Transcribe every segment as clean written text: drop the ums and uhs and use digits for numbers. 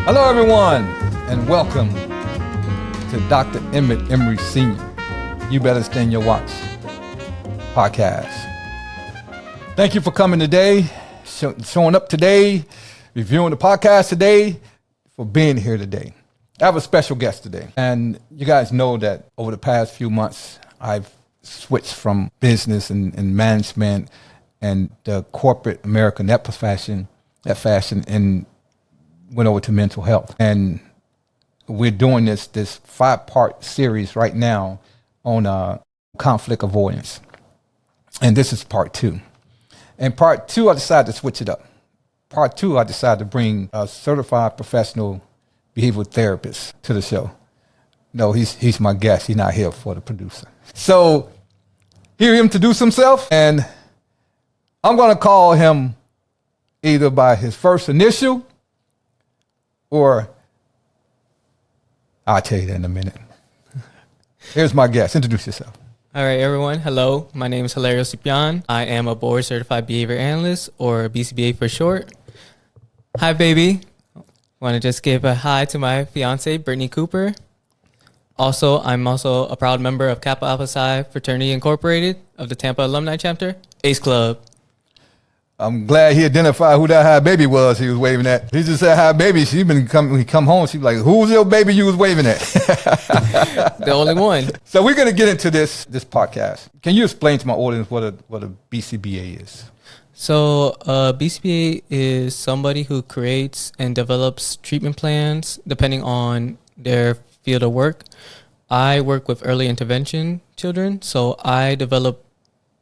Hello, everyone, and welcome to Dr. Emmett Emory Sr. You Better Stand Your Watch podcast. Thank you for coming today, showing up today, reviewing the podcast today, for being here today. I have a special guest today, and you guys know that over the past few months, I've switched from business and management and the corporate American that fashion, and went over to mental health. And we're doing this 5-part series right now on conflict avoidance. And this is part 2. And part 2, I decided to switch it up. Part 2, I decided to bring a certified professional behavioral therapist to the show. No, he's my guest. He's not here for the producer. So hear him introduce himself, and I'm going to call him either by his first initial, or I'll tell you that in a minute. Here's my guest. Introduce yourself. All right, everyone. Hello. My name is Hilario Ciprian. I am a Board Certified Behavior Analyst, or BCBA for short. Hi, baby. Want to just give a hi to my fiance, Brittany Cooper. Also, I'm also a proud member of Kappa Alpha Psi Fraternity Incorporated of the Tampa Alumni Chapter, Ace Club. I'm glad he identified who that hi baby was he was waving at. He just said hi baby. When he come home, she's like, who's your baby you was waving at? The only one. So we're going to get into this podcast. Can you explain to my audience what a BCBA is? So BCBA is somebody who creates and develops treatment plans depending on their field of work. I work with early intervention children, so I develop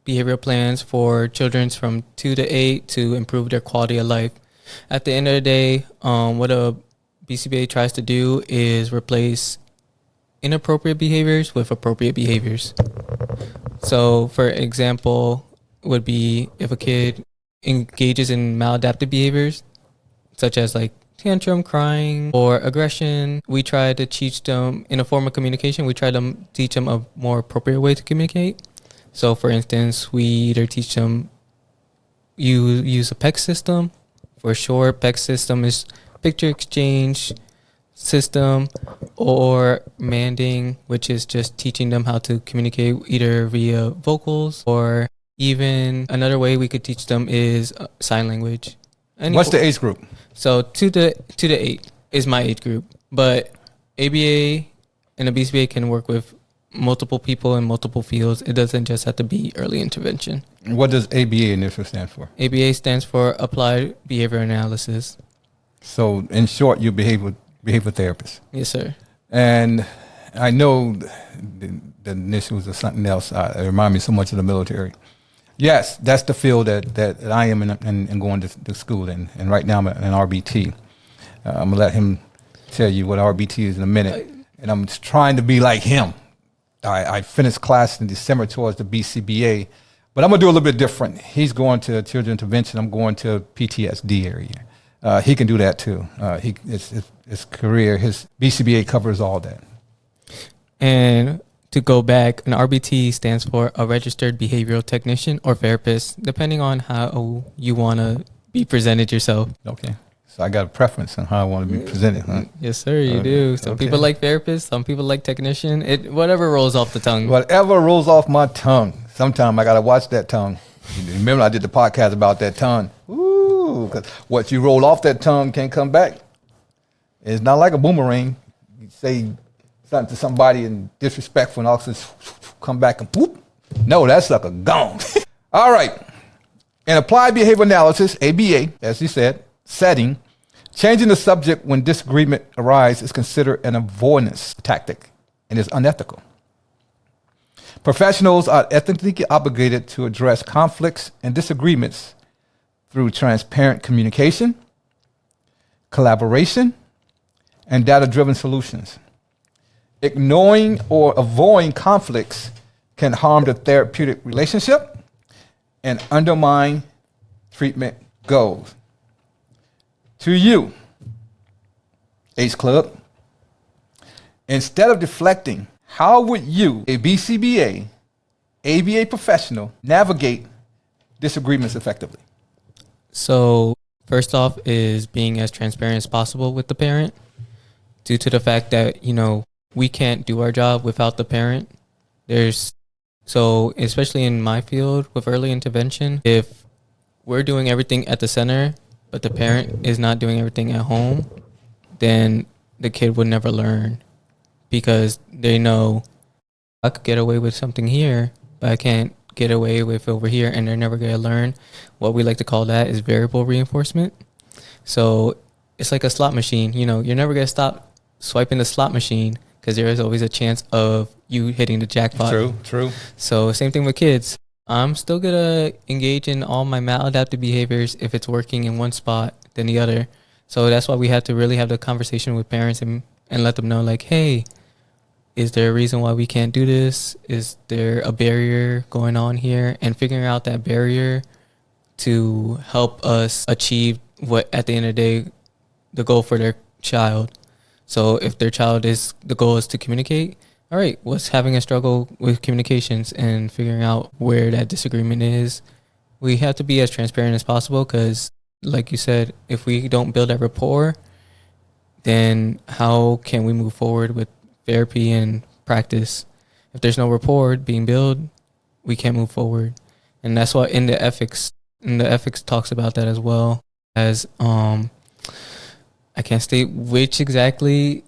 behavioral plans for children from 2 to 8 to improve their quality of life. At the end of the day, what a BCBA tries to do is replace inappropriate behaviors with appropriate behaviors. So, for example, would be if a kid engages in maladaptive behaviors, such as like tantrum, crying, or aggression, we try to teach them in a form of communication. We try to teach them a more appropriate way to communicate. So, for instance, we either teach them you use a PEC system. For short, PEC system is picture exchange system, or manding, which is just teaching them how to communicate either via vocals, or even another way we could teach them is sign language. What's the age group? So 2 to 8 is my age group, but ABA and a BCBA can work with multiple people in multiple fields. It doesn't just have to be early intervention. What does ABA initially stand for? ABA stands for Applied Behavior Analysis. So in short, you're behavior therapist. Yes, sir. And I know the initials are something else. It reminds me so much of the military. Yes, that's the field that I am in going to school in. And right now I'm an RBT. I'm going to let him tell you what RBT is in a minute. And I'm just trying to be like him. I finished class in December towards the BCBA, but I'm going to do a little bit different. He's going to children intervention. I'm going to PTSD area. He can do that too. His career, his BCBA covers all that. And to go back, an RBT stands for a registered behavioral technician or therapist, depending on how you want to be presented yourself. Okay. So I got a preference on how I want to be presented, huh? Yes, sir, you do. Some people like therapist, some people like technician. Whatever rolls off the tongue. Whatever rolls off my tongue. Sometimes I got to watch that tongue. Remember I did the podcast about that tongue. Ooh, 'cause what you roll off that tongue can't come back. It's not like a boomerang. You say something to somebody and disrespectful and all of a sudden come back and whoop. No, that's like a gong. All right. In applied behavior analysis, ABA, as he said, setting, changing the subject when disagreement arises is considered an avoidance tactic and is unethical. Professionals are ethically obligated to address conflicts and disagreements through transparent communication, collaboration, and data-driven solutions. Ignoring or avoiding conflicts can harm the therapeutic relationship and undermine treatment goals. To you, Ace Club, instead of deflecting, how would you, a BCBA, ABA professional, navigate disagreements effectively? So First off is being as transparent as possible with the parent, due to the fact that, we can't do our job without the parent. So especially in my field with early intervention, if we're doing everything at the center, but the parent is not doing everything at home, then the kid would never learn, because they know I could get away with something here, but I can't get away with over here, and they're never going to learn. What we like to call that is variable reinforcement. So it's like a slot machine. You're never going to stop swiping the slot machine, because there is always a chance of you hitting the jackpot. True. So same thing with kids. I'm still going to engage in all my maladaptive behaviors if it's working in one spot than the other. So that's why we have to really have the conversation with parents and let them know, like, hey, is there a reason why we can't do this? Is there a barrier going on here? And figuring out that barrier to help us achieve what, at the end of the day, the goal for their child. So if their child the goal is to communicate, all right, what's having a struggle with communications, and figuring out where that disagreement is. We have to be as transparent as possible, because, like you said, if we don't build that rapport, then how can we move forward with therapy and practice? If there's no rapport being built, we can't move forward. And that's why in the ethics talks about that as well, as I can't state which exactly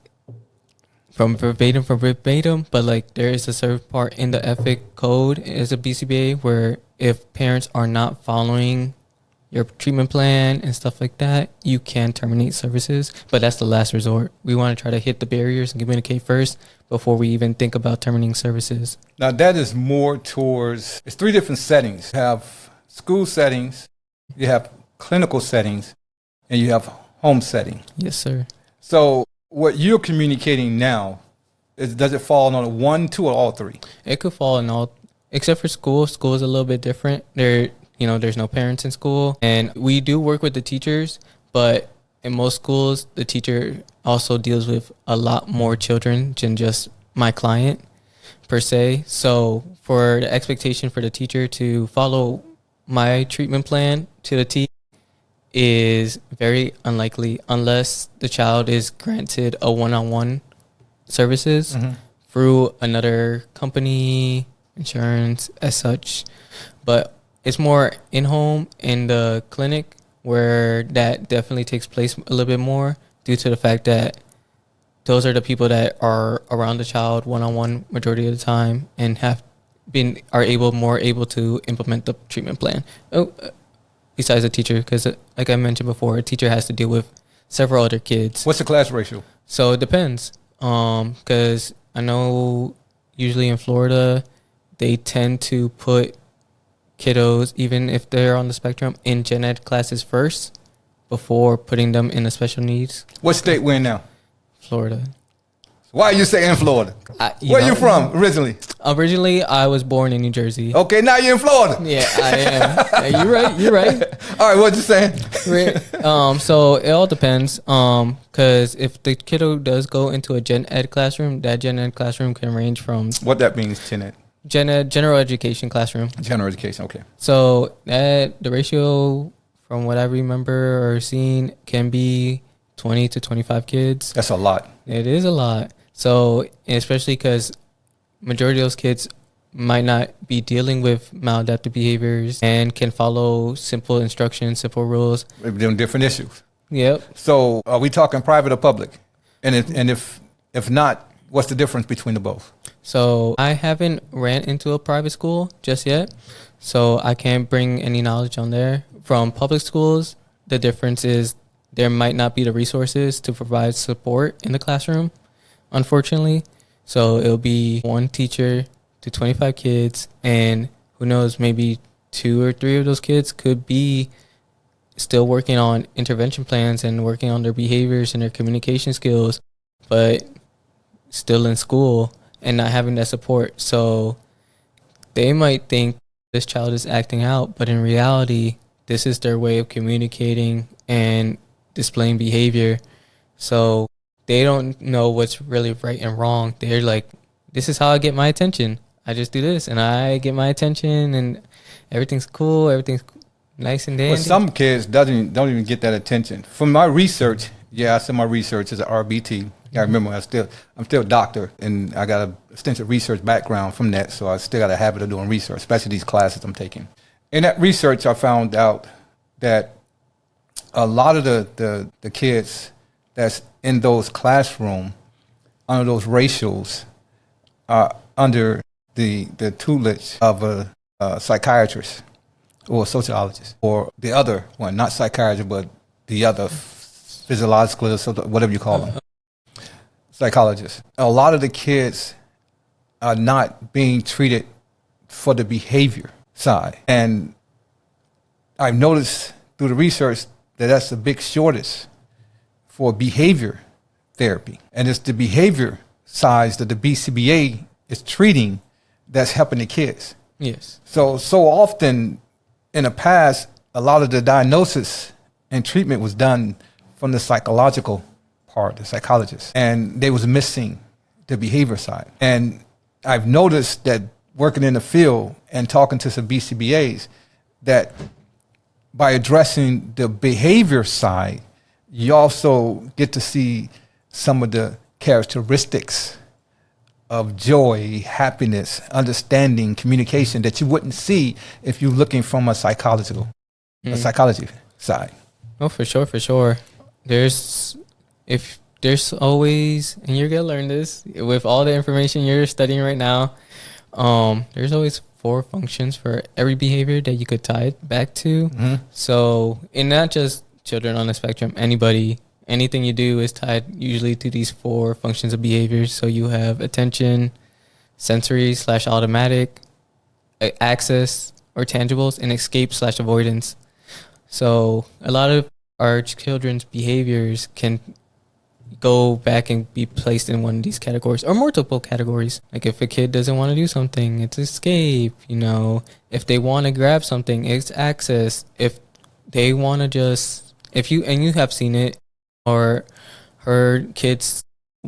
from verbatim, but like there is a certain part in the ethic code as a BCBA where if parents are not following your treatment plan and stuff like that, you can terminate services, but that's the last resort. We want to try to hit the barriers and communicate first before we even think about terminating services. Now that is more towards, it's three different settings. You have school settings, you have clinical settings, and you have home setting. Yes, sir. So what you're communicating now, does it fall on one, two, or all three? It could fall in all, except for school. School is a little bit different. There's no parents in school, and we do work with the teachers, but in most schools, the teacher also deals with a lot more children than just my client per se. So for the expectation for the teacher to follow my treatment plan to the T is very unlikely unless the child is granted a one-on-one services through another company, insurance as such. But it's more in-home in the clinic where that definitely takes place a little bit more due to the fact that those are the people that are around the child one-on-one majority of the time and are able to implement the treatment plan. Besides the teacher, because like I mentioned before, a teacher has to deal with several other kids. What's the class ratio? So it depends. Because I know usually in Florida, they tend to put kiddos, even if they're on the spectrum, in gen ed classes first before putting them in the special needs. What state we're in now? Florida. Why are you saying Florida? Where you from originally? Originally, I was born in New Jersey. Okay, now you're in Florida. Yeah, I am. Yeah, you're right. All right, what you saying? So it all depends. Because if the kiddo does go into a gen ed classroom, that gen ed classroom can range from... What that means, gen ed? Gen ed, general education classroom. General education, okay. So the ratio, from what I remember or seen, can be 20 to 25 kids. That's a lot. It is a lot. So, especially because majority of those kids might not be dealing with maladaptive behaviors and can follow simple instructions, simple rules. We're doing different issues. Yep. So, are we talking private or public? And if not, what's the difference between the both? So, I haven't ran into a private school just yet, so I can't bring any knowledge on there. From public schools, the difference is there might not be the resources to provide support in the classroom, unfortunately. So it'll be one teacher to 25 kids, and who knows, maybe 2 or 3 of those kids could be still working on intervention plans and working on their behaviors and their communication skills, but still in school and not having that support. So they might think this child is acting out, but in reality, this is their way of communicating and displaying behavior. So they don't know what's really right and wrong. They're like, this is how I get my attention. I just do this and I get my attention and everything's cool. Everything's Nice and dandy. But some kids don't even get that attention. From my research, I said my research is an RBT. I remember I'm still a doctor, and I got an extensive research background from that, so I still got a habit of doing research, especially these classes I'm taking. In that research, I found out that a lot of the kids that's in those classrooms, under those ratios, are under the tutelage of a psychiatrist or a sociologist, or the other one, not psychiatrist, but the other physiologist, whatever you call them. Psychologists. A lot of the kids are not being treated for the behavior side. And I've noticed through the research that that's a big shortage for behavior therapy. And it's the behavior side that the BCBA is treating that's helping the kids. Yes. So often in the past, a lot of the diagnosis and treatment was done from the psychological part, the psychologist, and they was missing the behavior side. And I've noticed that working in the field and talking to some BCBAs, that by addressing the behavior side, you also get to see some of the characteristics of joy, happiness, understanding, communication that you wouldn't see if you're looking from a psychology side. Oh, for sure. There's always, and you're gonna learn this with all the information you're studying right now, there's always 4 functions for every behavior that you could tie it back to. Mm-hmm. So, and not just children on the spectrum, anything you do is tied usually to these 4 functions of behaviors. So you have attention, sensory/automatic, access or tangibles, and escape/avoidance. So a lot of our children's behaviors can go back and be placed in one of these categories or multiple categories. Like if a kid doesn't want to do something, it's escape. If they want to grab something, it's access. If they want to you have seen it or heard kids,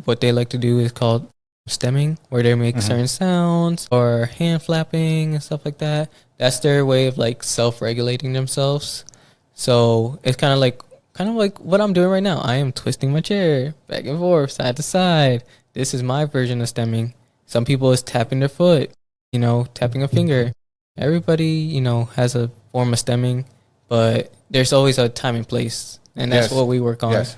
what they like to do is called stemming, where they make certain sounds or hand flapping and stuff like that. That's their way of like self-regulating themselves. So it's kind of like what I'm doing right now. I am twisting my chair back and forth, side to side. This is my version of stemming. Some people is tapping their foot, tapping a finger. Everybody, has a form of stemming, but there's always a time and place, and that's what we work on. Yes.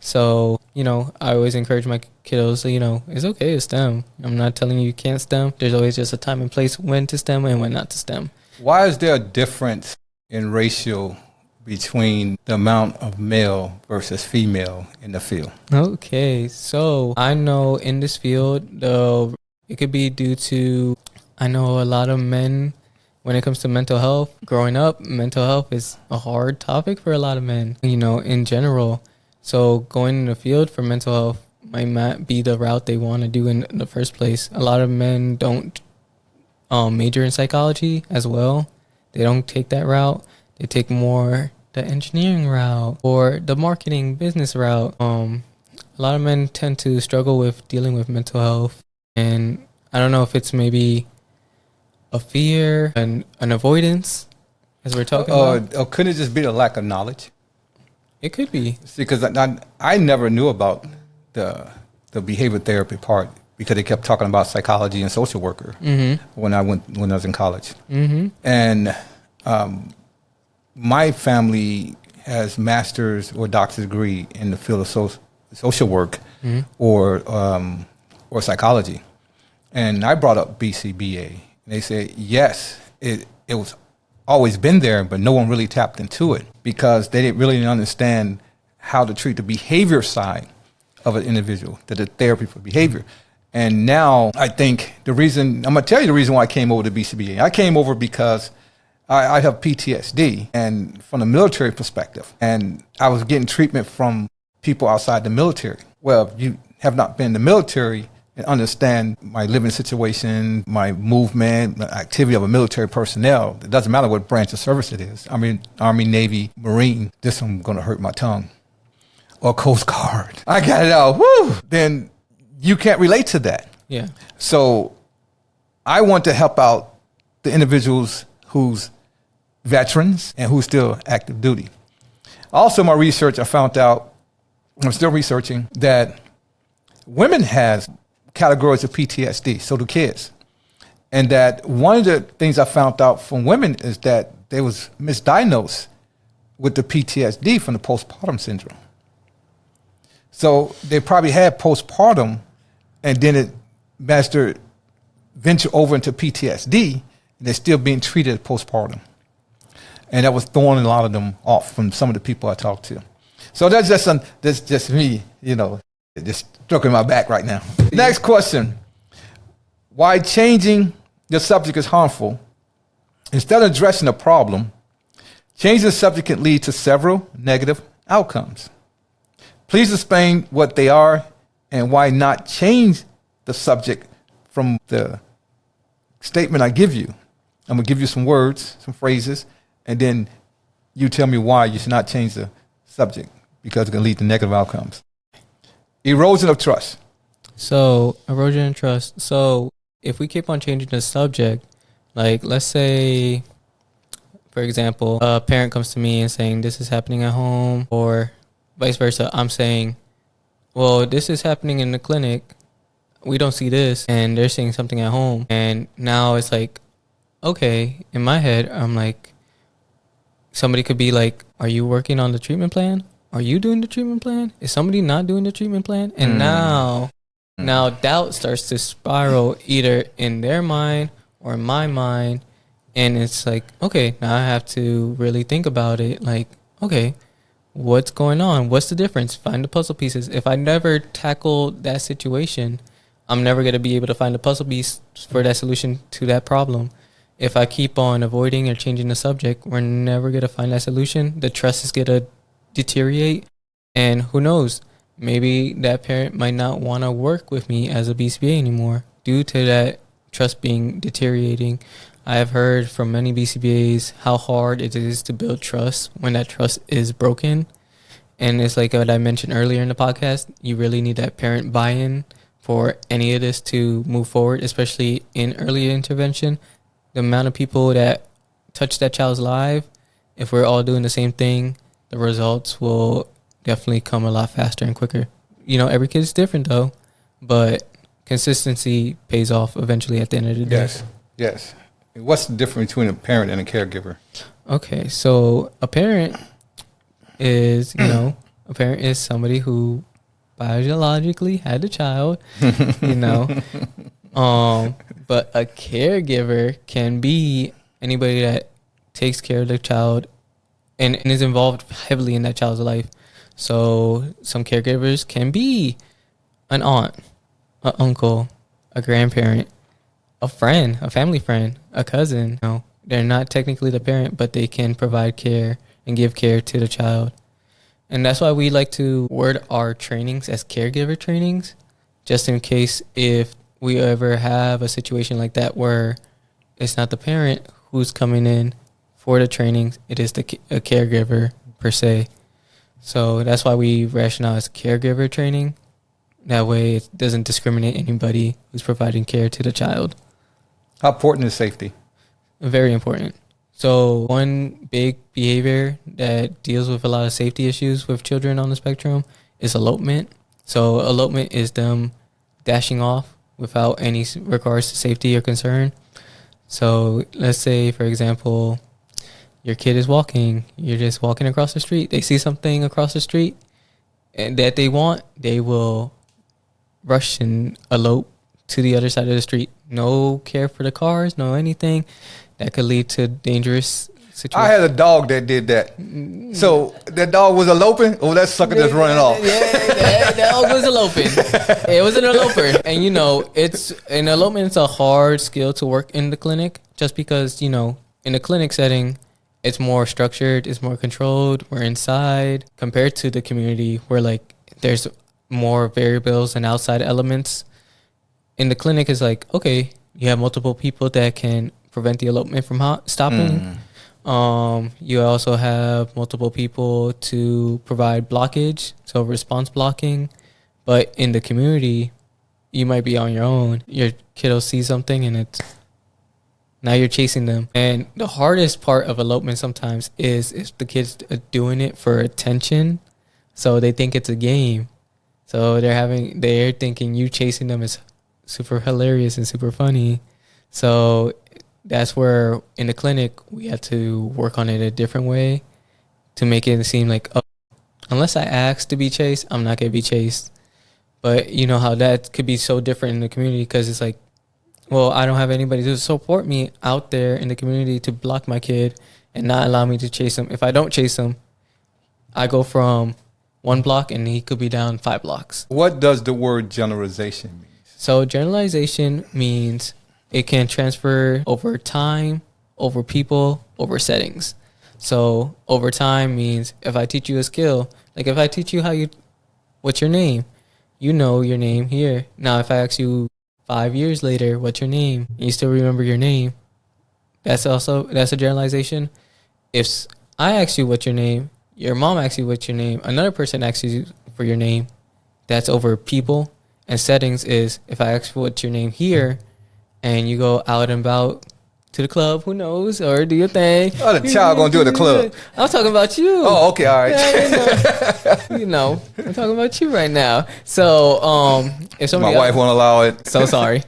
So, I always encourage my kiddos, it's okay to stem. I'm not telling you can't stem. There's always just a time and place when to stem and when not to stem. Why is there a difference in ratio between the amount of male versus female in the field? Okay, so I know in this field, it could be due to, I know a lot of men, when it comes to mental health, growing up, mental health is a hard topic for a lot of men, in general. So going in the field for mental health might not be the route they want to do in the first place. A lot of men don't major in psychology as well. They don't take that route. They take more the engineering route or the marketing business route. A lot of men tend to struggle with dealing with mental health. And I don't know if it's maybe a fear and an avoidance, as we're talking about. Or could it just be the lack of knowledge? It could be. See, because I never knew about the behavior therapy part because they kept talking about psychology and social worker when I was in college. And my family has master's or doctorate degree in the field of social work or psychology. And I brought up BCBA. And they said, yes, it was always been there, but no one really tapped into it because they didn't really understand how to treat the behavior side of an individual, the therapy for behavior. And now I think I'm going to tell you the reason why I came over to BCBA. I came over because I have PTSD and from the military perspective, and I was getting treatment from people outside the military. Well, if you have not been in the military and understand my living situation, my movement, the activity of a military personnel, it doesn't matter what branch of service it is. I mean, Army, Navy, Marine, this one's going to hurt my tongue. Or Coast Guard. I got it out. Woo! Then you can't relate to that. Yeah. So I want to help out the individuals whose veterans and who's still active duty. Also, my research, I found out, I'm still researching, that women has categories of PTSD, so do kids. And that one of the things I found out from women is that they was misdiagnosed with the PTSD from the postpartum syndrome. So they probably had postpartum, and then it ventured over into PTSD, and they're still being treated as postpartum. And that was throwing a lot of them off from some of the people I talked to. So that's just me, just stroking my back right now. Next question. Why changing the subject is harmful? Instead of addressing the problem, changing the subject can lead to several negative outcomes. Please explain what they are and why not change the subject from the statement I give you. I'm going to give you some words, some phrases, and then you tell me why you should not change the subject, because it can lead to negative outcomes. Erosion of trust. So, erosion of trust. So, if we keep on changing the subject, like let's say, for example, a parent comes to me and saying, this is happening at home, or vice versa. I'm saying, well, this is happening in the clinic. We don't see this, and they're seeing something at home. And now it's like, okay, in my head, I'm like, somebody could be like, are you working on the treatment plan? Are you doing the treatment plan? Is somebody not doing the treatment plan? And now doubt starts to spiral either in their mind or in my mind. And it's like, okay, now I have to really think about it. Like, okay, what's going on? What's the difference? Find the puzzle pieces. If I never tackle that situation, I'm never going to be able to find the puzzle piece for that solution to that problem. If I keep on avoiding or changing the subject, we're never going to find that solution. The trust is going to deteriorate. And who knows, maybe that parent might not want to work with me as a BCBA anymore due to that trust being deteriorating. I have heard from many BCBAs how hard it is to build trust when that trust is broken. And it's like what I mentioned earlier in the podcast, you really need that parent buy-in for any of this to move forward, especially in early intervention. The amount of people that touch that child's life, if we're all doing the same thing, the results will definitely come a lot faster and quicker. Every kid is different though, but consistency pays off eventually at the end of the day. Yes. What's the difference between a parent and a caregiver? Okay, so a parent is, a parent is somebody who biologically had a child, but a caregiver can be anybody that takes care of the child and is involved heavily in that child's life. So some caregivers can be an aunt, an uncle, a grandparent, a friend, a family friend, a cousin. They're not technically the parent, but they can provide care and give care to the child. And that's why we like to word our trainings as caregiver trainings, just in case if we ever have a situation like that where it's not the parent who's coming in for the trainings, it is a caregiver per se. So that's why we rationalize caregiver training. That way it doesn't discriminate anybody who's providing care to the child. How important is safety? Very important. So one big behavior that deals with a lot of safety issues with children on the spectrum is elopement. So elopement is them dashing off without any regards to safety or concern. So let's say, for example, your kid is walking. You're just walking across the street. They see something across the street and that they want, they will rush and elope to the other side of the street. No care for the cars, no anything. That could lead to dangerous situations. I had a dog that did that. So that dog was eloping, or that sucker just running off? Yeah, that dog was eloping. It was an eloper. And, an elopement is a hard skill to work in the clinic just because, in the clinic setting, it's more structured, it's more controlled. We're inside compared to the community where, there's more variables and outside elements. In the clinic, it's like, okay, you have multiple people that can prevent the elopement from stopping. You also have multiple people to provide blockage, so response blocking. But in the community, you might be on your own. Your kiddo sees something and it's Now you're chasing them. And the hardest part of elopement sometimes is if the kids are doing it for attention. So they think it's a game. So they're thinking you chasing them is super hilarious and super funny. So that's where in the clinic we had to work on it a different way to make it seem like, oh, unless I ask to be chased, I'm not going to be chased. But you know how that could be so different in the community because it's like, well, I don't have anybody to support me out there in the community to block my kid and not allow me to chase him. If I don't chase him, I go from 1 block and he could be down 5 blocks. What does the word generalization mean? So generalization means it can transfer over time, over people, over settings. So over time means if I teach you a skill, like if I teach you what's your name, you know your name here. Now if I ask you 5 years later, what's your name? You still remember your name. That's a generalization. If I ask you what's your name, your mom asks you what's your name, another person asks you for your name, that's over people. And settings is if I ask you what's your name here and you go out and about to the club, who knows, or do your thing. Oh, the child gonna do it at the club. I'm talking about you. Oh, okay, all right. Yeah, I'm talking about you right now. So, if somebody My wife won't allow it. So sorry.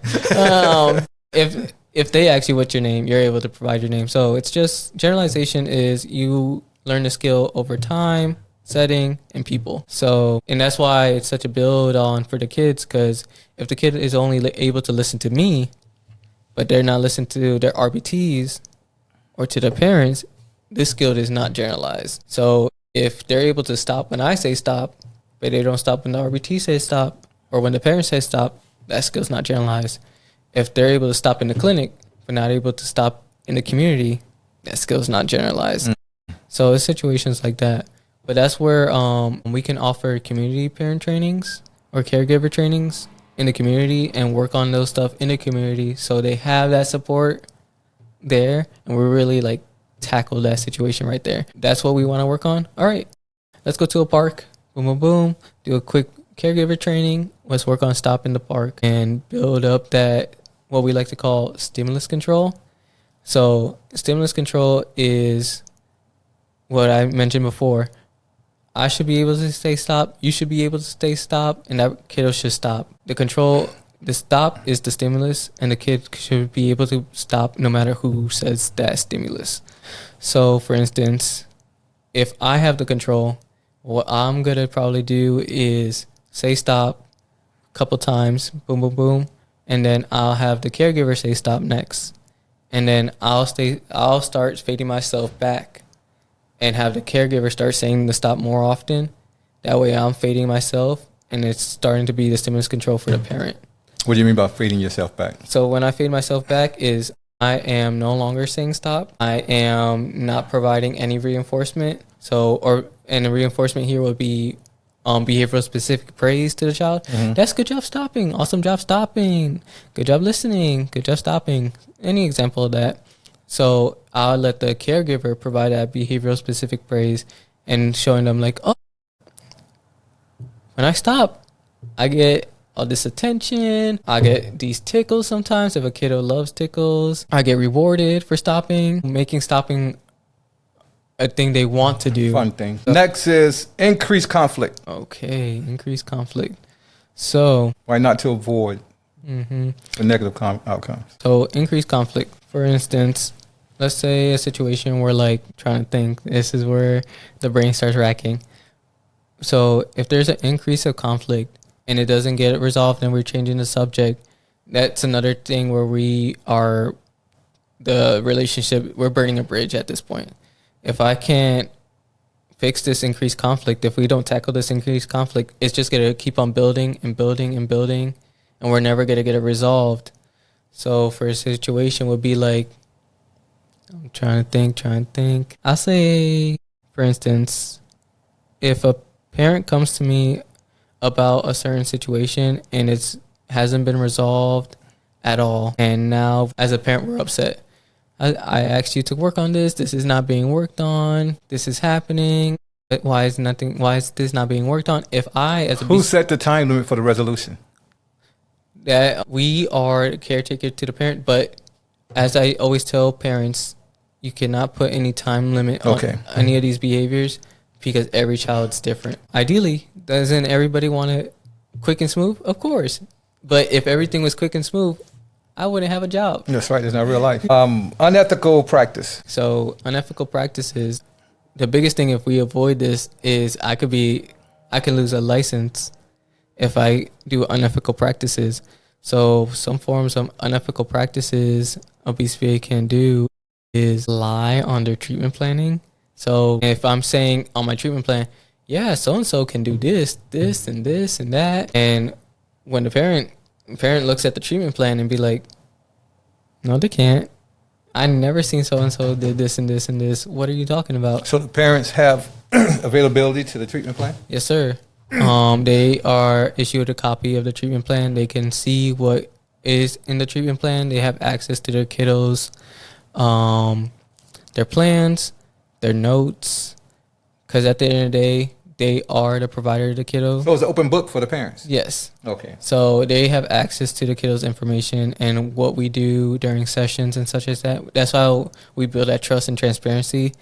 If they ask you what's your name, you're able to provide your name. So it's just generalization is you learn the skill over time, setting, and people. So, and that's why it's such a build on for the kids, because if the kid is only able to listen to me, but they're not listening to their RBTs or to their parents, this skill is not generalized. So if they're able to stop when I say stop, but they don't stop when the RBT says stop, or when the parents say stop, that skill's not generalized. If they're able to stop in the clinic, but not able to stop in the community, that skill's not generalized. So it's situations like that. But that's where we can offer community parent trainings or caregiver trainings in the community and work on those stuff in the community so they have that support there, and we really like tackle that situation right there. That's what we want to work on. All right, let's go to a park. Boom, boom, boom. Do a quick caregiver training. Let's work on stop in the park and build up that what we like to call stimulus control. So stimulus control is what I mentioned before. I should be able to stay stop. You should be able to stay stop, and that kiddo should stop. The stop is the stimulus, and the kid should be able to stop no matter who says that stimulus. So, for instance, if I have the control, what I'm going to probably do is say stop a couple times, boom, boom, boom, and then I'll have the caregiver say stop next. And then I'll start fading myself back and have the caregiver start saying the stop more often. That way I'm fading myself, and it's starting to be the stimulus control for the parent. What do you mean by fading yourself back? So when I fade myself back is I am no longer saying stop. I am not providing any reinforcement. And the reinforcement here would be behavioral specific praise to the child. Mm-hmm. That's good job stopping. Awesome job stopping. Good job listening. Good job stopping. Any example of that. So I'll let the caregiver provide that behavioral specific praise and showing them like, oh, when I stop, I get all this attention. I get these tickles sometimes. If a kiddo loves tickles, I get rewarded for stopping, making stopping a thing they want to do. Fun thing. Next is increased conflict. Okay, increased conflict. So why not to avoid the negative outcomes? So increased conflict. For instance, let's say a situation where like trying to think, this is where the brain starts racking. So if there's an increase of conflict and it doesn't get resolved and we're changing the subject, that's another thing where we're burning a bridge at this point. If I can't fix this increased conflict, if we don't tackle this increased conflict, it's just going to keep on building and building and building, and we're never going to get it resolved. So for a situation would be like, I'm trying to think. I'll say, for instance, if a parent comes to me about a certain situation and it hasn't been resolved at all, and now as a parent we're upset. I asked you to work on this. This is not being worked on. This is happening. Why is this not being worked on? If I, as a who set the time limit for the resolution? That we are caretaker to the parent, but as I always tell parents, you cannot put any time limit on any of these behaviors because every child's different. Ideally, doesn't everybody want it quick and smooth? Of course. But if everything was quick and smooth, I wouldn't have a job. That's right. It's not real life. Unethical practice. So unethical practices, the biggest thing if we avoid this is I can lose a license if I do unethical practices. So some forms of unethical practices a BCBA can do is lie on their treatment planning. So if I'm saying on my treatment plan, yeah, so-and-so can do this, and this, and that. And when the parent looks at the treatment plan and be like, no, they can't. I never seen so-and-so did this and this and this. What are you talking about? So the parents have availability to the treatment plan? Yes, sir. They are issued a copy of the treatment plan. They can see what is in the treatment plan. They have access to their kiddos, their plans, their notes. Because at the end of the day, they are the provider of the kiddo. So it's an open book for the parents? Yes. Okay. So they have access to the kiddo's information and what we do during sessions and such as that. That's how we build that trust and transparency.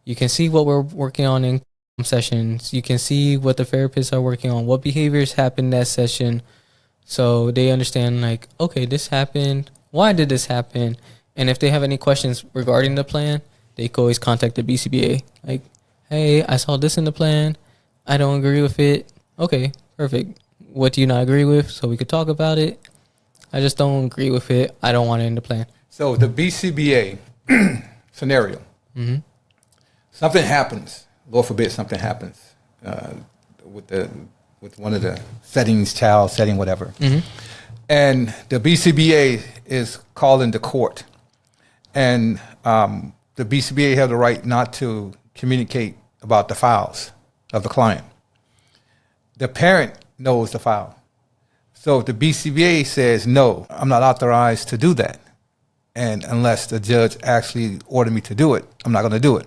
You can see what we're working on in sessions. You can see what the therapists are working on, what behaviors happened that session. So they understand, like, okay, this happened. Why did this happen? And if they have any questions regarding the plan, they can always contact the BCBA. Like, hey, I saw this in the plan. I don't agree with it. Okay, perfect. What do you not agree with? So we could talk about it. I just don't agree with it. I don't want it in the plan. So the BCBA scenario, something happens. Lord forbid something happens with one of the child setting, whatever. And the BCBA is calling the court. And the BCBA have the right not to communicate about the files of the client. The parent knows the file. So if the BCBA says, no, I'm not authorized to do that, and unless the judge actually ordered me to do it, I'm not going to do it.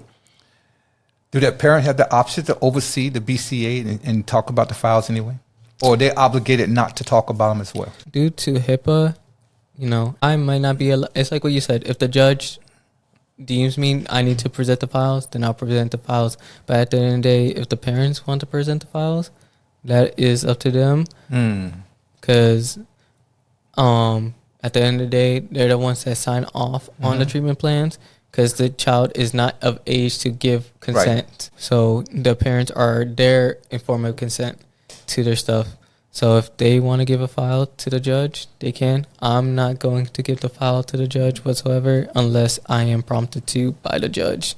Do that parent have the option to oversee the BCA and talk about the files anyway? Or are they obligated not to talk about them as well? Due to HIPAA, I might not be, it's like what you said. If the judge deems me I need to present the files, then I'll present the files. But at the end of the day, if the parents want to present the files, that is up to them. Because at the end of the day, they're the ones that sign off on the treatment plans, because the child is not of age to give consent. Right. So the parents are their informed consent to their stuff. So if they want to give a file to the judge, they can. I'm not going to give the file to the judge whatsoever unless I am prompted to by the judge.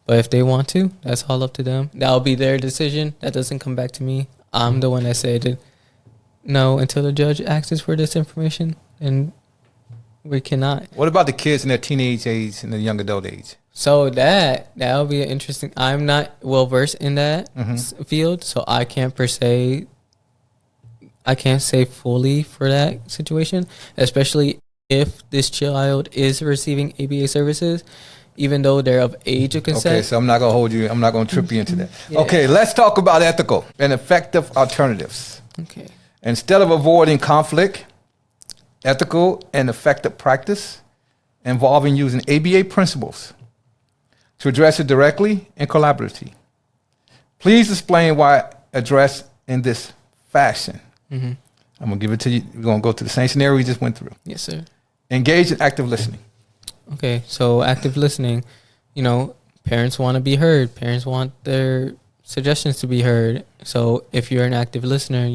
But if they want to, that's all up to them. That'll be their decision. That doesn't come back to me. I'm the one that said no until the judge asks for this information, and we cannot. What about the kids in their teenage age and the young adult age? So that'll be an interesting. I'm not well versed in that field, so I can't say fully for that situation, especially if this child is receiving ABA services, even though they're of age of consent. Okay, so I'm not going to hold you. I'm not going to trip you into that. Yeah. Okay, let's talk about ethical and effective alternatives. Okay. Instead of avoiding conflict, ethical and effective practice involving using ABA principles to address it directly and collaboratively. Please explain why address in this fashion. I'm going to give it to you. We're going to go to the same scenario we just went through. Yes, sir. Engage in active listening. Okay, so active listening, parents want to be heard. Parents want their suggestions to be heard. So if you're an active listener,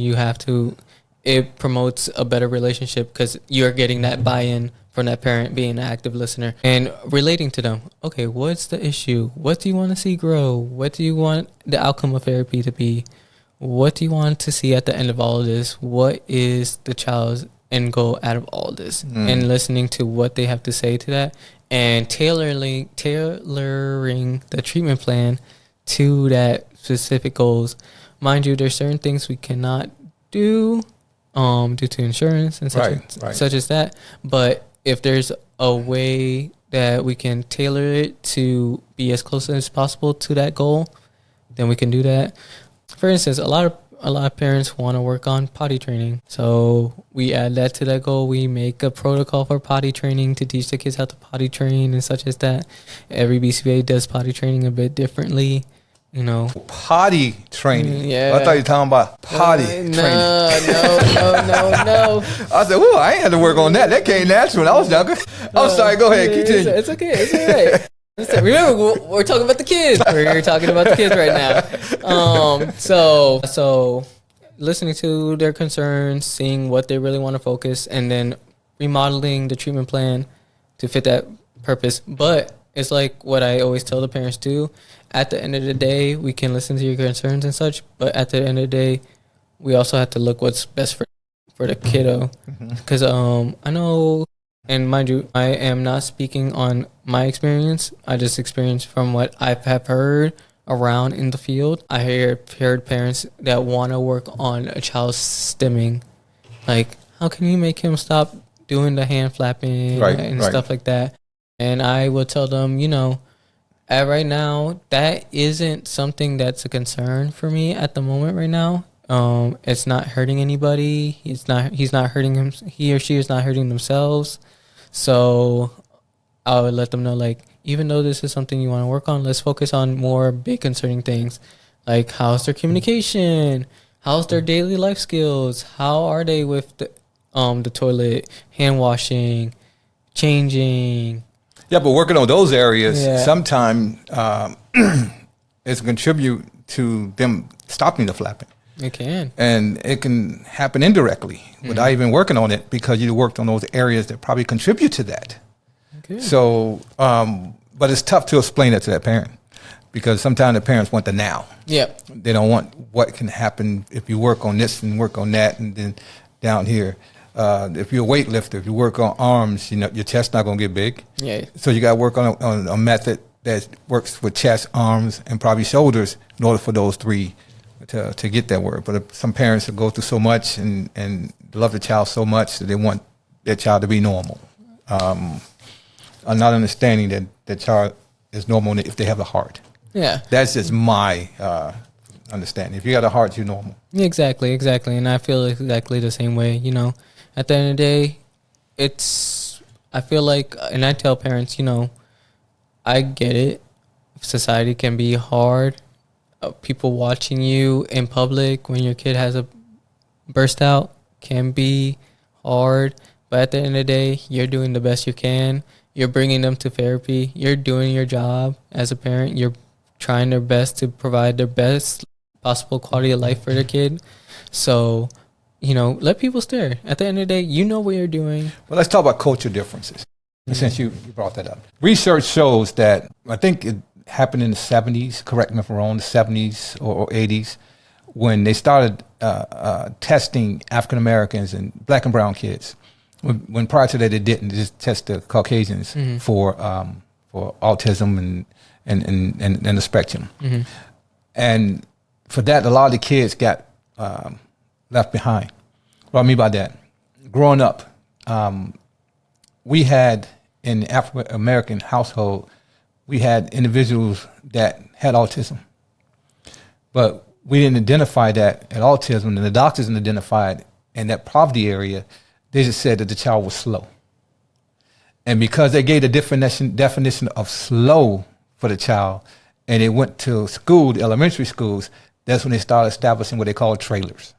it promotes a better relationship because you're getting that buy-in from that parent being an active listener and relating to them. Okay, what's the issue? What do you want to see grow? What do you want the outcome of therapy to be? What do you want to see at the end of all of this? What is the child's end goal out of all this? And listening to what they have to say to that and tailoring the treatment plan to that specific goals. Mind you, there's certain things we cannot do due to insurance and such as that. But if there's a way that we can tailor it to be as close as possible to that goal, then we can do that. For instance, a lot a lot of parents want to work on potty training. So we add that to that goal. We make a protocol for potty training to teach the kids how to potty train and such as that. Every BCBA does potty training a bit differently. You know, potty training. Yeah. I thought you were talking about potty training. No. I said, "Ooh, I ain't had to work on that. That came natural when I was younger." I'm sorry. Go ahead. Continue. It's okay. It's all right. Remember, we're talking about the kids. We're talking about the kids right now. So listening to their concerns, seeing what they really want to focus, and then remodeling the treatment plan to fit that purpose. But it's like what I always tell the parents too. At the end of the day, we can listen to your concerns and such, but at the end of the day, we also have to look what's best for the kiddo. Because I know, and mind you, I am not speaking on my experience. I just experienced from what I have heard around in the field. I heard parents that want to work on a child's stimming. Like, how can you make him stop doing the hand flapping and stuff like that? And I will tell them, you know, right now, that isn't something that's a concern for me at the moment right now. It's not hurting anybody. He's not hurting him. He or she is not hurting themselves. So I would let them know, like, even though this is something you want to work on, let's focus on more big concerning things. Like, how's their communication? How's their daily life skills? How are they with the toilet, hand washing, changing? Yeah, but working on those areas sometimes it contribute to them stopping the flapping. It can. And it can happen indirectly without even working on it, because you worked on those areas that probably contribute to that. Okay. So, but it's tough to explain that to that parent, because sometimes the parents want the now. Yeah. They don't want what can happen if you work on this and work on that, and then down here. If you're a weightlifter, if you work on arms, you know, your chest's not going to get big. Yeah. So you got to work on a method that works with chest, arms, and probably shoulders in order for those three to get that work. But some parents go through so much and love the child so much that they want their child to be normal. I'm not understanding that the child is normal if they have a heart. Yeah. That's just my understanding. If you got a heart, you're normal. Exactly. And I feel exactly the same way, you know. At the end of the day, I feel like, and I tell parents, you know, I get it. Society can be hard. People watching you in public when your kid has a burst out can be hard. But at the end of the day, you're doing the best you can. You're bringing them to therapy. You're doing your job as a parent. You're trying their best to provide their best possible quality of life for their kid. So, you know, let people stare. At the end of the day, you know what you're doing. Well, let's talk about cultural differences, since you brought that up. Research shows that, I think it happened in the 70s, correct me if I'm wrong, the 70s or 80s, when they started testing African Americans and black and brown kids. When prior to that they didn't, they just test the Caucasians for autism and the spectrum. And for that, a lot of the kids got left behind. What I mean by that, growing up, we had in the African American household, we had individuals that had autism, but we didn't identify that at autism, and the doctors didn't identify it in that poverty area. They just said that the child was slow. And because they gave the definition of slow for the child, and they went to school, the elementary schools, that's when they started establishing what they call trailers.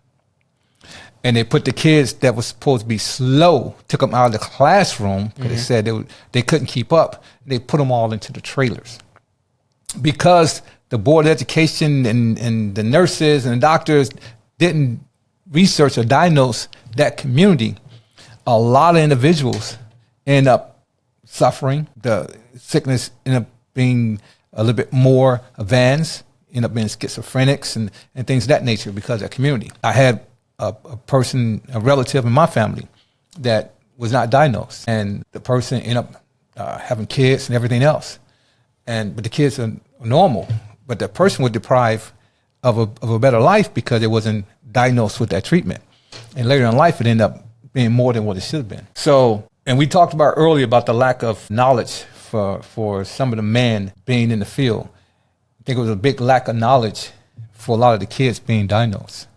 And they put the kids that were supposed to be slow, took them out of the classroom because they said they couldn't keep up. They put them all into the trailers. Because the Board of Education and the nurses and the doctors didn't research or diagnose that community, a lot of individuals end up suffering. The sickness end up being a little bit more advanced, end up being schizophrenics and things of that nature because of that community. I had a relative in my family that was not diagnosed, and the person ended up having kids and everything else. But the kids are normal, but the person was deprived of a better life because it wasn't diagnosed with that treatment. And later in life, it ended up being more than what it should have been. So, and we talked about earlier about the lack of knowledge for some of the men being in the field. I think it was a big lack of knowledge for a lot of the kids being diagnosed.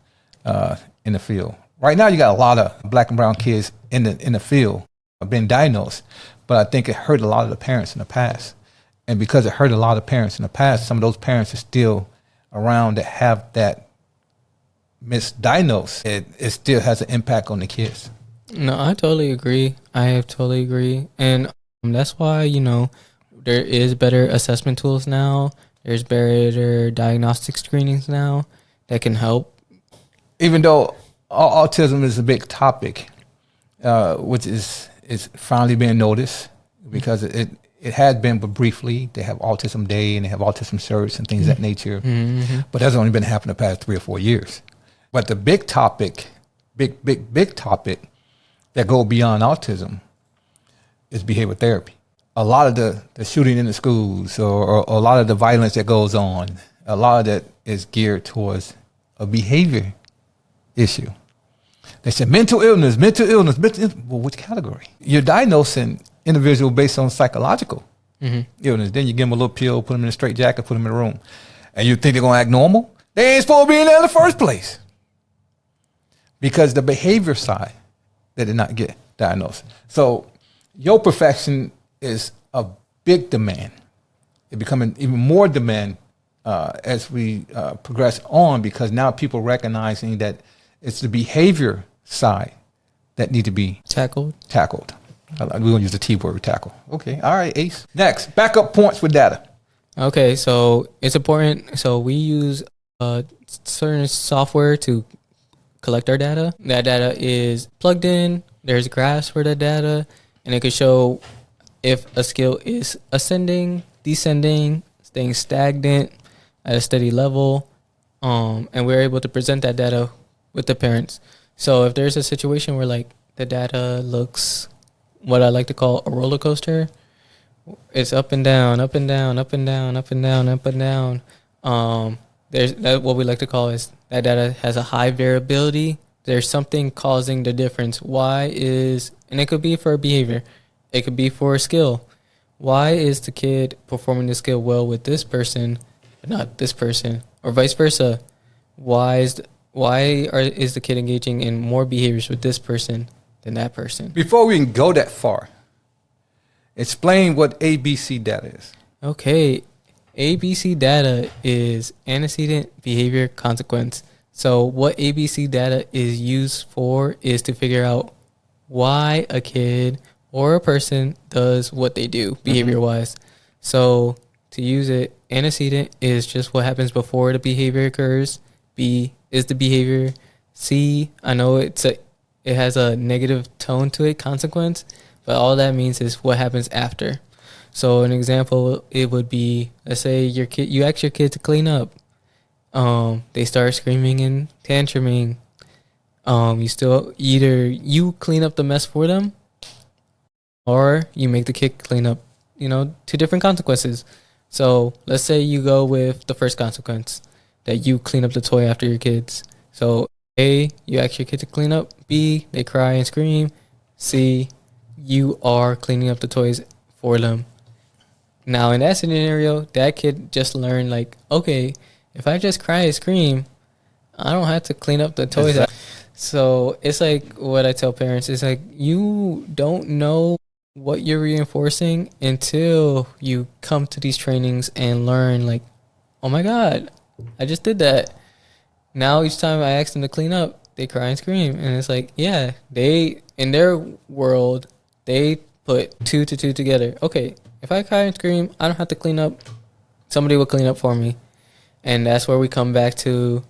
in the field. Right now, you got a lot of black and brown kids in the field being diagnosed, but I think it hurt a lot of the parents in the past. And because it hurt a lot of parents in the past, some of those parents are still around that have that misdiagnosed. It still has an impact on the kids. No, I totally agree. I totally agree. And that's why, there is better assessment tools now. There's better diagnostic screenings now that can help. Even though autism is a big topic, which is finally being noticed, because it had been, but briefly. They have Autism Day and they have Autism Search and things of that nature. Mm-hmm. But that's only been happening the past 3 or 4 years. But the big topic that go beyond autism is behavior therapy. A lot of the shooting in the schools or a lot of the violence that goes on, a lot of that is geared towards a behavior issue. They said mental illness. Well, which category? You're diagnosing individual based on psychological illness. Then you give them a little pill, put them in a straitjacket, put them in a room. And you think they're going to act normal? They ain't supposed to be in there in the first place. Because the behavior side, they did not get diagnosed. So your profession is a big demand. It's becoming even more demand as we progress on, because now people recognizing that it's the behavior side that need to be tackled. We're going to use the T word, tackle. Okay. All right, Ace. Next, backup points with data. Okay, so it's important. So we use certain software to collect our data. That data is plugged in. There's graphs for that data, and it can show if a skill is ascending, descending, staying stagnant at a steady level, and we're able to present that data with the parents. So if there's a situation where like the data looks what I like to call a roller coaster, it's up and down, up and down, up and down, up and down, up and down. There's what we like to call is that data has a high variability. There's something causing the difference. And it could be for a behavior. It could be for a skill. Why is the kid performing the skill well with this person, but not this person, or vice versa? Why is the kid engaging in more behaviors with this person than that person? Before we can go that far, explain what ABC data is. Okay, ABC data is antecedent behavior consequence. So what ABC data is used for is to figure out why a kid or a person does what they do behavior-wise. So to use it, antecedent is just what happens before the behavior occurs. B is the behavior. C, I know it has a negative tone to it, consequence, but all that means is what happens after. So an example, it would be, let's say you ask your kid to clean up. They start screaming and tantruming. Either you clean up the mess for them, or you make the kid clean up. Two different consequences. So let's say you go with the first consequence, that you clean up the toy after your kids. So A, you ask your kid to clean up. B, they cry and scream. C, you are cleaning up the toys for them. Now, in that scenario, that kid just learned, like, okay, if I just cry and scream, I don't have to clean up the toys. Exactly. So it's like what I tell parents. It's like you don't know what you're reinforcing until you come to these trainings and learn, like, oh, my God, I just did that. Now, each time I ask them to clean up, they cry and scream. And it's like, yeah, in their world, they put 2 to 2 together. Okay, if I cry and scream, I don't have to clean up. Somebody will clean up for me. And that's where we come back into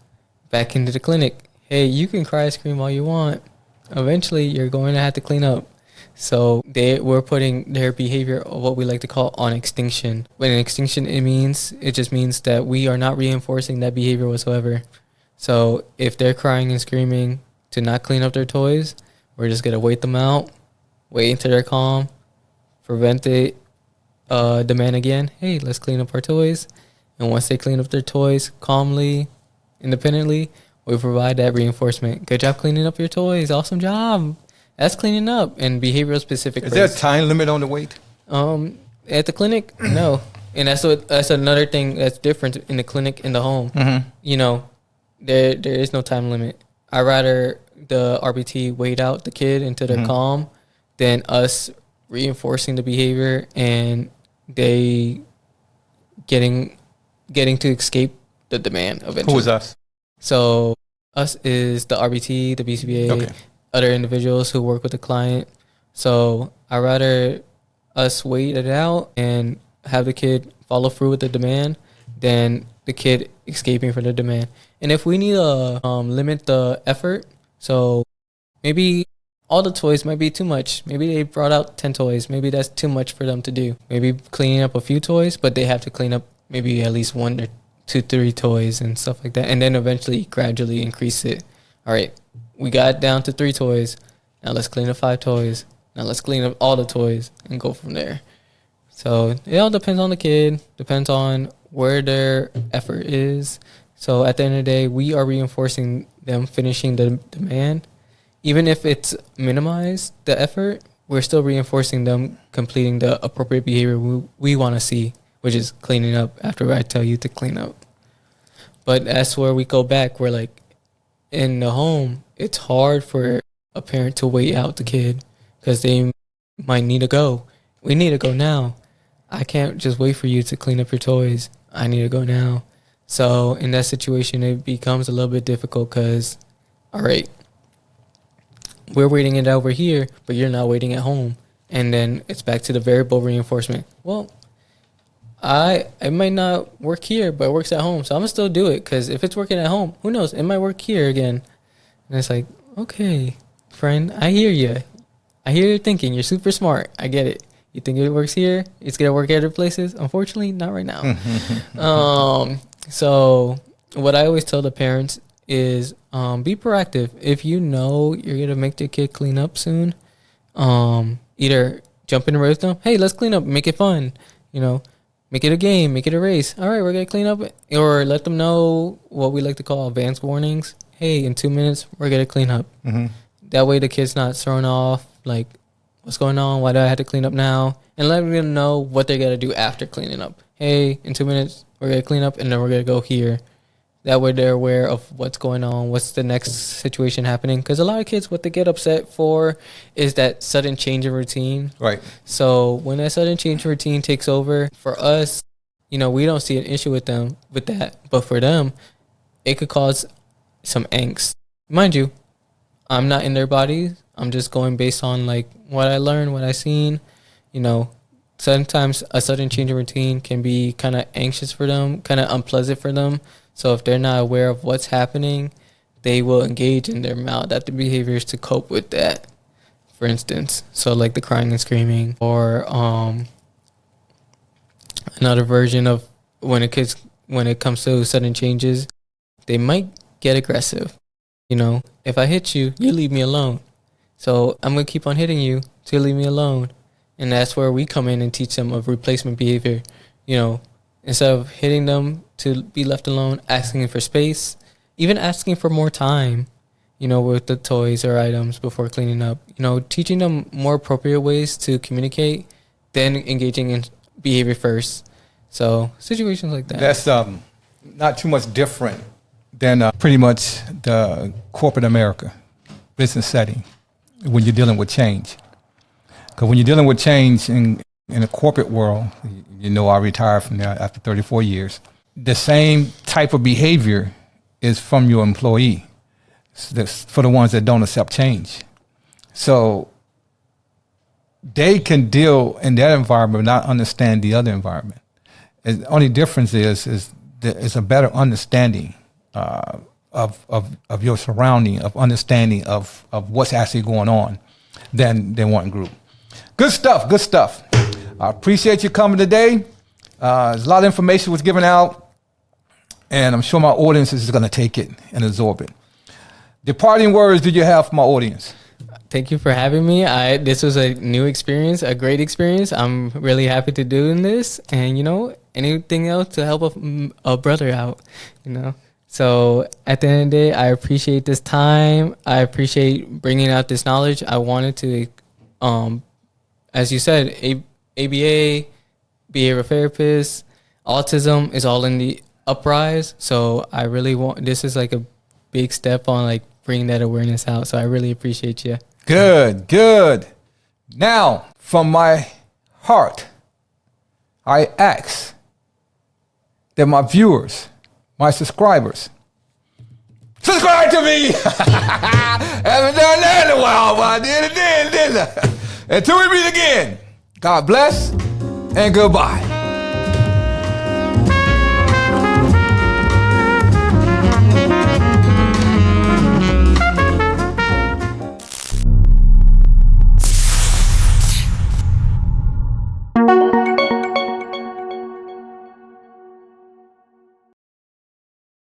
the clinic. Hey, you can cry and scream all you want. Eventually, you're going to have to clean up. So we're putting their behavior, what we like to call, on extinction. When extinction, it just means that we are not reinforcing that behavior whatsoever. So if they're crying and screaming to not clean up their toys, we're just going to wait them out, wait until they're calm, prevent the demand again. Hey, let's clean up our toys. And once they clean up their toys calmly, independently, we provide that reinforcement. Good job cleaning up your toys. Awesome job. That's cleaning up. And behavioral specific. Is there a time limit on the wait? At the clinic, no. And that's another thing that's different in the clinic and the home. Mm-hmm. There is no time limit. I rather the RBT wait out the kid until they're calm than us reinforcing the behavior and they getting to escape the demand eventually. Who is us? So us is the RBT, the BCBA, other individuals who work with the client. So I rather us wait it out and have the kid follow through with the demand than the kid escaping from the demand. And if we need to limit the effort, so maybe all the toys might be too much. Maybe they brought out 10 toys. Maybe that's too much for them to do. Maybe cleaning up a few toys, but they have to clean up maybe at least 1 or 2, 3 toys and stuff like that. And then eventually gradually increase it. All right, we got down to 3 toys. Now let's clean up 5 toys. Now let's clean up all the toys and go from there. So it all depends on the kid, depends on where their effort is. So at the end of the day, we are reinforcing them finishing the demand. Even if it's minimized, the effort, we're still reinforcing them completing the appropriate behavior we want to see, which is cleaning up after I tell you to clean up. But that's where we go back. We're like, in the home, it's hard for a parent to wait out the kid because they might need to go. We need to go now. I can't just wait for you to clean up your toys. I need to go now. So in that situation, it becomes a little bit difficult because, all right, we're waiting it over here, but you're not waiting at home. And then it's back to the variable reinforcement. Well, it might not work here, but it works at home. So I'm going to still do it because if it's working at home, who knows? It might work here again. And it's like, okay, friend, I hear you. I hear you're thinking. You're super smart. I get it. You think it works here? It's going to work at other places? Unfortunately, not right now. So what I always tell the parents is be proactive. If you know you're going to make the kid clean up soon, either jump in with them. Hey, let's clean up. Make it fun. You know, make it a game. Make it a race. All right, we're going to clean up. Or let them know what we like to call advanced warnings. Hey, in 2 minutes, we're going to clean up. That way the kid's not thrown off, like, what's going on? Why do I have to clean up now? And let them know what they're going to do after cleaning up. Hey, in 2 minutes, we're going to clean up, and then we're going to go here. That way they're aware of what's going on, what's the next situation happening. Because a lot of kids, what they get upset for is that sudden change of routine. Right. So when that sudden change of routine takes over, for us, you know, we don't see an issue with them, with that. But for them, it could cause some angst. Mind you, I'm not in their bodies. I'm just going based on, like, what I learned, what I seen. You know, sometimes a sudden change of routine can be kind of anxious for them, kind of unpleasant for them. So if they're not aware of what's happening, they will engage in their maladaptive behaviors to cope with that, for instance. So like the crying and screaming, or another version of when it comes to sudden changes, they might get aggressive. You know, if I hit you, you leave me alone. So I'm going to keep on hitting you till you leave me alone. And that's where we come in and teach them of replacement behavior. You know, instead of hitting them to be left alone, asking for space, even asking for more time, you know, with the toys or items before cleaning up. You know, teaching them more appropriate ways to communicate, then engaging in behavior first. So situations like that. That's not too much different than pretty much the corporate America business setting when you're dealing with change. Because when you're dealing with change in the corporate world, you know, I retired from there after 34 years. The same type of behavior is from your employee. That's for the ones that don't accept change. So they can deal in that environment, but not understand the other environment. And the only difference is there's a better understanding of your surrounding, of understanding of what's actually going on than one group. Good stuff. I appreciate you coming today. There's a lot of information was given out, and I'm sure my audience is going to take it and absorb it. Departing words do you have for my audience? Thank you for having me. This was a new experience, a great experience. I'm really happy to do this, and you know, anything else to help a brother out, you know. So at the end of the day, I appreciate this time. I appreciate bringing out this knowledge. I wanted to, as you said, ABA, behavioral therapist, autism is all in the uprise. So I really want, this is like a big step on like bring that awareness out. So I really appreciate you. Good. Now, from my heart, I ask that my viewers, my subscribers, subscribe to me. Haven't done that in a while, but I did it then, didn't I? Until we meet again, God bless and goodbye.